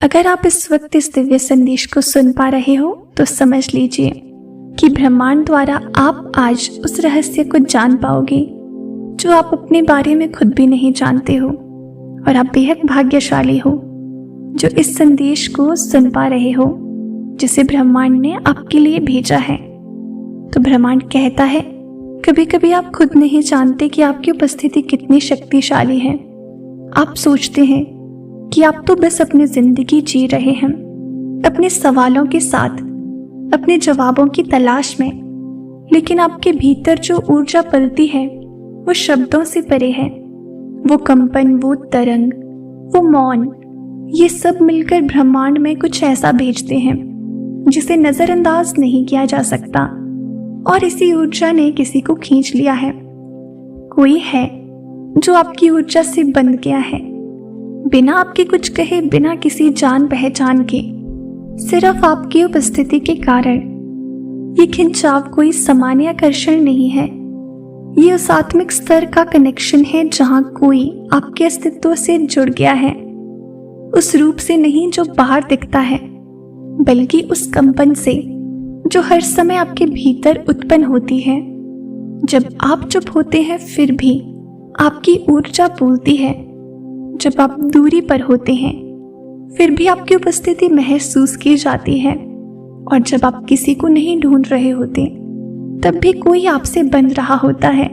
अगर आप इस वक्त इस दिव्य संदेश को सुन पा रहे हो तो समझ लीजिए कि ब्रह्मांड द्वारा आप आज उस रहस्य को जान पाओगे जो आप अपने बारे में खुद भी नहीं जानते हो। और आप बेहद भाग्यशाली हो जो इस संदेश को सुन पा रहे हो जिसे ब्रह्मांड ने आपके लिए भेजा है। तो ब्रह्मांड कहता है, कभी कभी आप खुद नहीं जानते कि आपकी उपस्थिति कितनी शक्तिशाली है। आप सोचते हैं कि आप तो बस अपनी जिंदगी जी रहे हैं, अपने सवालों के साथ, अपने जवाबों की तलाश में, लेकिन आपके भीतर जो ऊर्जा पलती है वो शब्दों से परे है। वो कंपन, वो तरंग, वो मौन, ये सब मिलकर ब्रह्मांड में कुछ ऐसा भेजते हैं जिसे नजरअंदाज नहीं किया जा सकता। और इसी ऊर्जा ने किसी को खींच लिया है। कोई है जो आपकी ऊर्जा से बंध गया है, बिना आपके कुछ कहे, बिना किसी जान पहचान के, सिर्फ आपकी उपस्थिति के कारण। ये खिंचाव कोई सामान्य आकर्षण नहीं है, ये उस आत्मिक स्तर का कनेक्शन है जहां कोई आपके अस्तित्व से जुड़ गया है। उस रूप से नहीं जो बाहर दिखता है, बल्कि उस कंपन से जो हर समय आपके भीतर उत्पन्न होती है। जब आप चुप होते हैं फिर भी आपकी ऊर्जा बोलती है। जब आप दूरी पर होते हैं फिर भी आपकी उपस्थिति महसूस की जाती है। और जब आप किसी को नहीं ढूंढ रहे होते तब भी कोई आपसे बंध रहा होता है,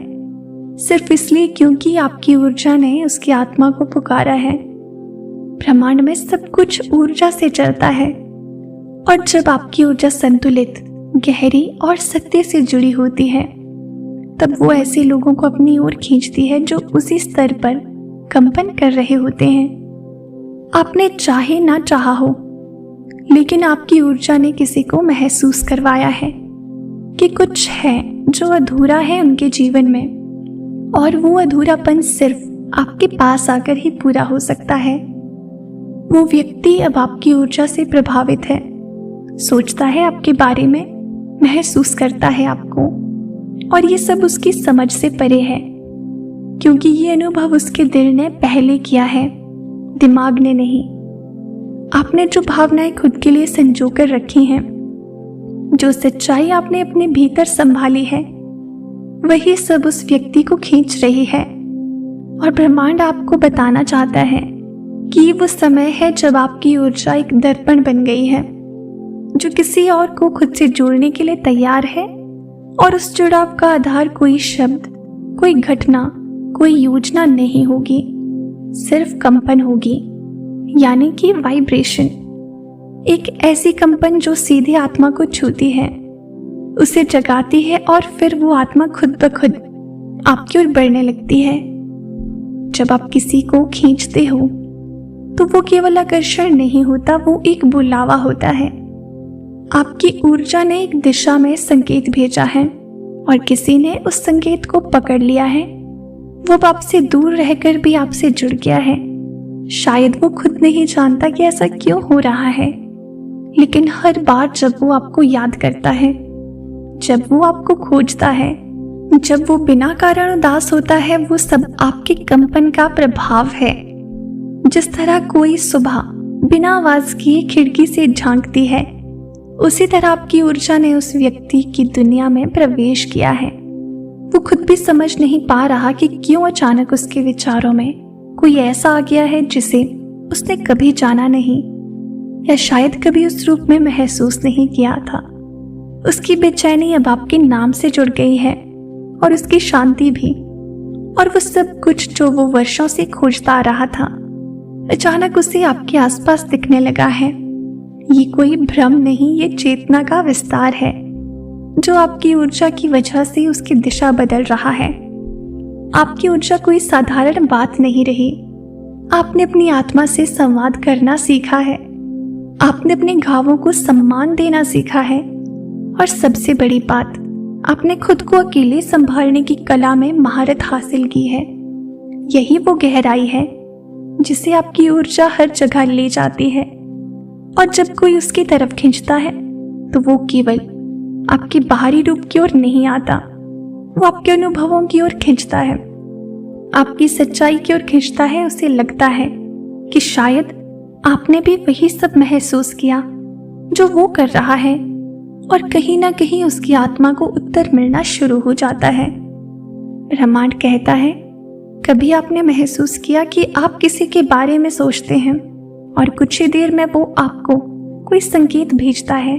सिर्फ इसलिए क्योंकि आपकी ऊर्जा ने उसकी आत्मा को पुकारा है। ब्रह्मांड में सब कुछ ऊर्जा से चलता है, और जब आपकी ऊर्जा संतुलित, गहरी और सत्य से जुड़ी होती है तब वो ऐसे लोगों को अपनी ओर खींचती है जो उसी स्तर पर कंपन कर रहे होते हैं। आपने चाहे ना चाहा हो, लेकिन आपकी ऊर्जा ने किसी को महसूस करवाया है कि कुछ है जो अधूरा है उनके जीवन में, और वो अधूरापन सिर्फ आपके पास आकर ही पूरा हो सकता है। वो व्यक्ति अब आपकी ऊर्जा से प्रभावित है, सोचता है आपके बारे में, महसूस करता है आपको, और ये सब उसकी समझ से परे है, क्योंकि ये अनुभव उसके दिल ने पहले किया है, दिमाग ने नहीं। आपने जो भावनाएं खुद के लिए संजो कर रखी हैं, जो सच्चाई आपने अपने भीतर संभाली है, वही सब उस व्यक्ति को खींच रही है। और ब्रह्मांड आपको बताना चाहता है कि वो समय है जब आपकी ऊर्जा एक दर्पण बन गई है जो किसी और को खुद से जोड़ने के लिए तैयार है। और उस जुड़ाव का आधार कोई शब्द, कोई घटना, कोई योजना नहीं होगी, सिर्फ कंपन होगी, यानी कि वाइब्रेशन। एक ऐसी कंपन जो सीधे आत्मा को छूती है, उसे जगाती है, और फिर वो आत्मा खुद ब खुद आपकी ओर बढ़ने लगती है। जब आप किसी को खींचते हो तो वो केवल आकर्षण नहीं होता, वो एक बुलावा होता है। आपकी ऊर्जा ने एक दिशा में संकेत भेजा है और किसी ने उस संकेत को पकड़ लिया है। वो अब आपसे दूर रहकर भी आपसे जुड़ गया है। शायद वो खुद नहीं जानता कि ऐसा क्यों हो रहा है, लेकिन हर बार जब वो आपको याद करता है, जब वो आपको खोजता है, जब वो बिना कारण उदास होता है, वो सब आपके कंपन का प्रभाव है। जिस तरह कोई सुबह बिना आवाज किए खिड़की से झांकती है, उसी तरह आपकी ऊर्जा ने उस व्यक्ति की दुनिया में प्रवेश किया है। वो खुद भी समझ नहीं पा रहा कि क्यों अचानक उसके विचारों में कोई ऐसा आ गया है जिसे उसने कभी जाना नहीं, या शायद कभी उस रूप में महसूस नहीं किया था। उसकी बेचैनी अब आपके नाम से जुड़ गई है, और उसकी शांति भी, और वो सब कुछ जो वो वर्षों से खोजता आ रहा था, अचानक उसे आपके आसपास दिखने लगा है। ये कोई भ्रम नहीं, ये चेतना का विस्तार है जो आपकी ऊर्जा की वजह से उसकी दिशा बदल रहा है। आपकी ऊर्जा कोई साधारण बात नहीं रही। आपने अपनी आत्मा से संवाद करना सीखा है, आपने अपने घावों को सम्मान देना सीखा है, और सबसे बड़ी बात, आपने खुद को अकेले संभालने की कला में महारत हासिल की है। यही वो गहराई है जिसे आपकी ऊर्जा हर जगह ले जाती है। और जब कोई उसकी तरफ खींचता है तो वो केवल आपके बाहरी रूप की ओर नहीं आता, वो आपके अनुभवों की ओर खींचता है, आपकी सच्चाई की ओर खींचता है। उसे लगता है कि शायद आपने भी वही सब महसूस किया जो वो कर रहा है, और कहीं ना कहीं उसकी आत्मा को उत्तर मिलना शुरू हो जाता है। ब्रह्मांड कहता है, कभी आपने महसूस किया कि आप किसी के बारे में सोचते हैं और कुछ ही देर में वो आपको कोई संकेत भेजता है,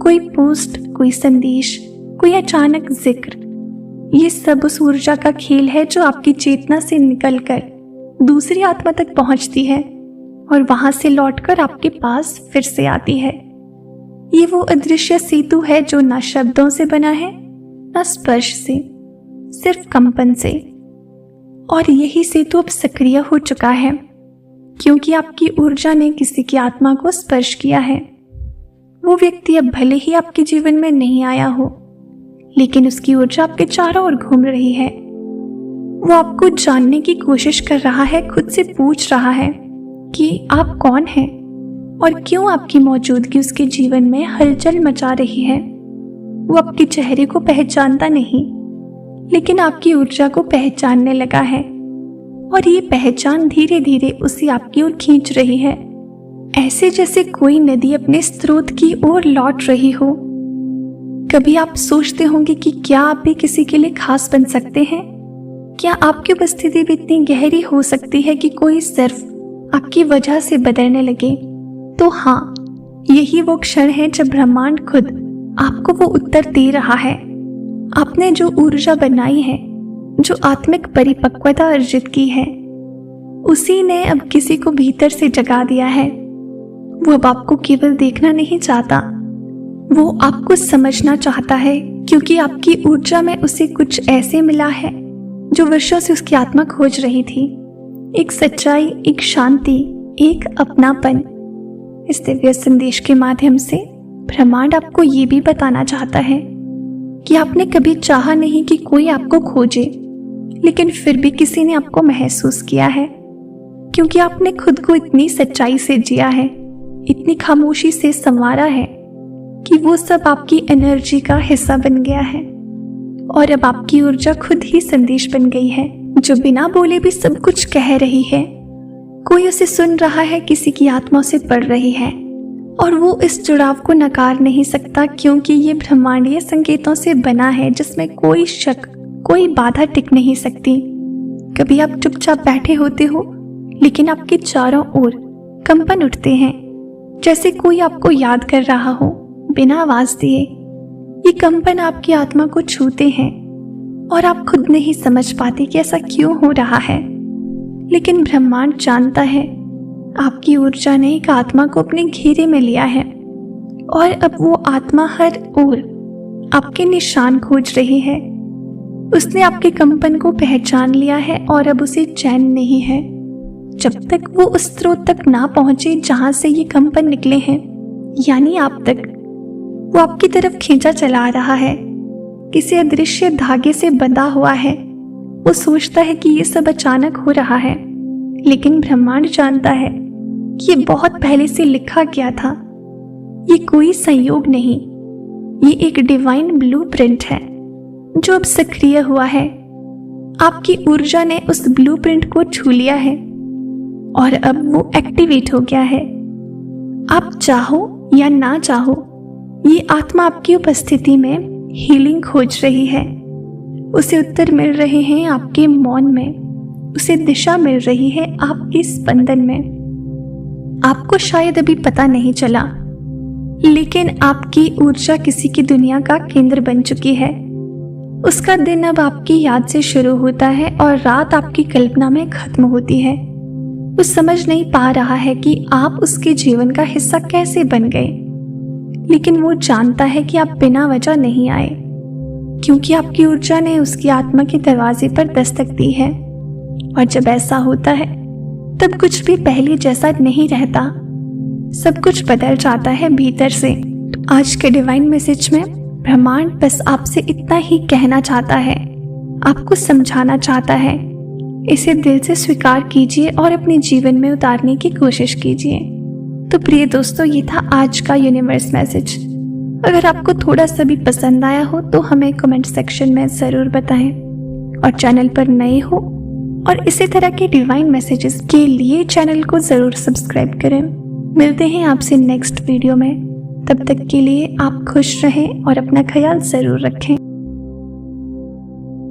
कोई पोस्ट, कोई संदेश, कोई अचानक जिक्र। ये सब उस ऊर्जा का खेल है जो आपकी चेतना से निकलकर दूसरी आत्मा तक पहुंचती है और वहां से लौटकर आपके पास फिर से आती है। ये वो अदृश्य सेतु है जो ना शब्दों से बना है, ना स्पर्श से, सिर्फ कंपन से। और यही सेतु अब सक्रिय हो चुका है क्योंकि आपकी ऊर्जा ने किसी की आत्मा को स्पर्श किया है। वो व्यक्ति अब भले ही आपके जीवन में नहीं आया हो, लेकिन उसकी ऊर्जा आपके चारों ओर घूम रही है। वो आपको जानने की कोशिश कर रहा है, खुद से पूछ रहा है कि आप कौन हैं और क्यों आपकी मौजूदगी उसके जीवन में हलचल मचा रही है। वो आपके चेहरे को पहचानता नहीं, लेकिन आपकी ऊर्जा को पहचानने लगा है, और ये पहचान धीरे धीरे उसे आपकी ओर खींच रही है, ऐसे जैसे कोई नदी अपने स्रोत की ओर लौट रही हो। कभी आप सोचते होंगे कि क्या आप भी किसी के लिए खास बन सकते हैं? क्या आपकी उपस्थिति भी इतनी गहरी हो सकती है कि कोई सिर्फ आपकी वजह से बदलने लगे? तो हाँ, यही वो क्षण है जब ब्रह्मांड खुद आपको वो उत्तर दे रहा है। आपने जो ऊर्जा बनाई है, जो आत्मिक परिपक्वता अर्जित की है, उसी ने अब किसी को भीतर से जगा दिया है। वो अब आपको केवल देखना नहीं चाहता, वो आपको समझना चाहता है, क्योंकि आपकी ऊर्जा में उसे कुछ ऐसे मिला है जो वर्षों से उसकी आत्मा खोज रही थी। एक सच्चाई, एक शांति, एक अपनापन। इस दिव्य संदेश के माध्यम से ब्रह्मांड आपको ये भी बताना चाहता है कि आपने कभी चाहा नहीं कि कोई आपको खोजे, लेकिन फिर भी किसी ने आपको महसूस किया है, क्योंकि आपने खुद को इतनी सच्चाई से जिया है, इतनी खामोशी से संवारा है कि वो सब आपकी एनर्जी का हिस्सा बन गया है। और अब आपकी ऊर्जा खुद ही संदेश बन गई है, जो बिना बोले भी सब कुछ कह रही है। कोई उसे सुन रहा है, किसी की आत्मा उसे पढ़ रही है, और वो इस जुड़ाव को नकार नहीं सकता, क्योंकि ये ब्रह्मांडीय संकेतों से बना है जिसमें कोई शक, कोई बाधा टिक नहीं सकती। कभी आप चुपचाप बैठे होते हो, लेकिन आपके चारों ओर कंपन उठते हैं, जैसे कोई आपको याद कर रहा हो बिना आवाज दिए। ये कंपन आपकी आत्मा को छूते हैं और आप खुद नहीं समझ पाते कि ऐसा क्यों हो रहा है, लेकिन ब्रह्मांड जानता है। आपकी ऊर्जा ने एक आत्मा को अपने घेरे में लिया है, और अब वो आत्मा हर ओर आपके निशान खोज रही है। उसने आपके कंपन को पहचान लिया है, और अब उसे चैन नहीं है जब तक वो उस स्रोत तक ना पहुंचे जहां से ये कंपन निकले हैं, यानी आप तक। वो आपकी तरफ खींचा चला आ रहा है, किसी अदृश्य धागे से बंधा हुआ है। वो सोचता है कि ये सब अचानक हो रहा है, लेकिन ब्रह्मांड जानता है कि ये बहुत पहले से लिखा गया था। ये कोई संयोग नहीं, ये एक डिवाइन ब्लूप्रिंट है जो अब सक्रिय हुआ है। आपकी ऊर्जा ने उस ब्लूप्रिंट को छू लिया है और अब वो एक्टिवेट हो गया है। आप चाहो या ना चाहो, ये आत्मा आपकी उपस्थिति में हीलिंग खोज रही है। उसे उत्तर मिल रहे हैं आपके मौन में, उसे दिशा मिल रही है आपके स्पंदन में। आपको शायद अभी पता नहीं चला, लेकिन आपकी ऊर्जा किसी की दुनिया का केंद्र बन चुकी है। उसका दिन अब आपकी याद से शुरू होता है और रात आपकी कल्पना में खत्म होती है। वो समझ नहीं पा रहा है कि आप उसके जीवन का हिस्सा कैसे बन गए, लेकिन वो जानता है कि आप बिना वजह नहीं आए, क्योंकि आपकी ऊर्जा ने उसकी आत्मा के दरवाजे पर दस्तक दी है। और जब ऐसा होता है, तब कुछ भी पहले जैसा नहीं रहता, सब कुछ बदल जाता है भीतर से। तो आज के डिवाइन मैसेज में ब्रह्मांड बस आपसे इतना ही कहना चाहता है, आपको समझाना चाहता है। इसे दिल से स्वीकार कीजिए और अपने जीवन में उतारने की कोशिश कीजिए। तो प्रिय दोस्तों, ये था आज का यूनिवर्स मैसेज। अगर आपको थोड़ा सा भी पसंद आया हो तो हमें कमेंट सेक्शन में ज़रूर बताएं, और चैनल पर नए हो और इसी तरह के डिवाइन मैसेजेस के लिए चैनल को जरूर सब्सक्राइब करें। मिलते हैं आपसे नेक्स्ट वीडियो में। तब तक के लिए आप खुश रहें और अपना ख्याल जरूर रखें।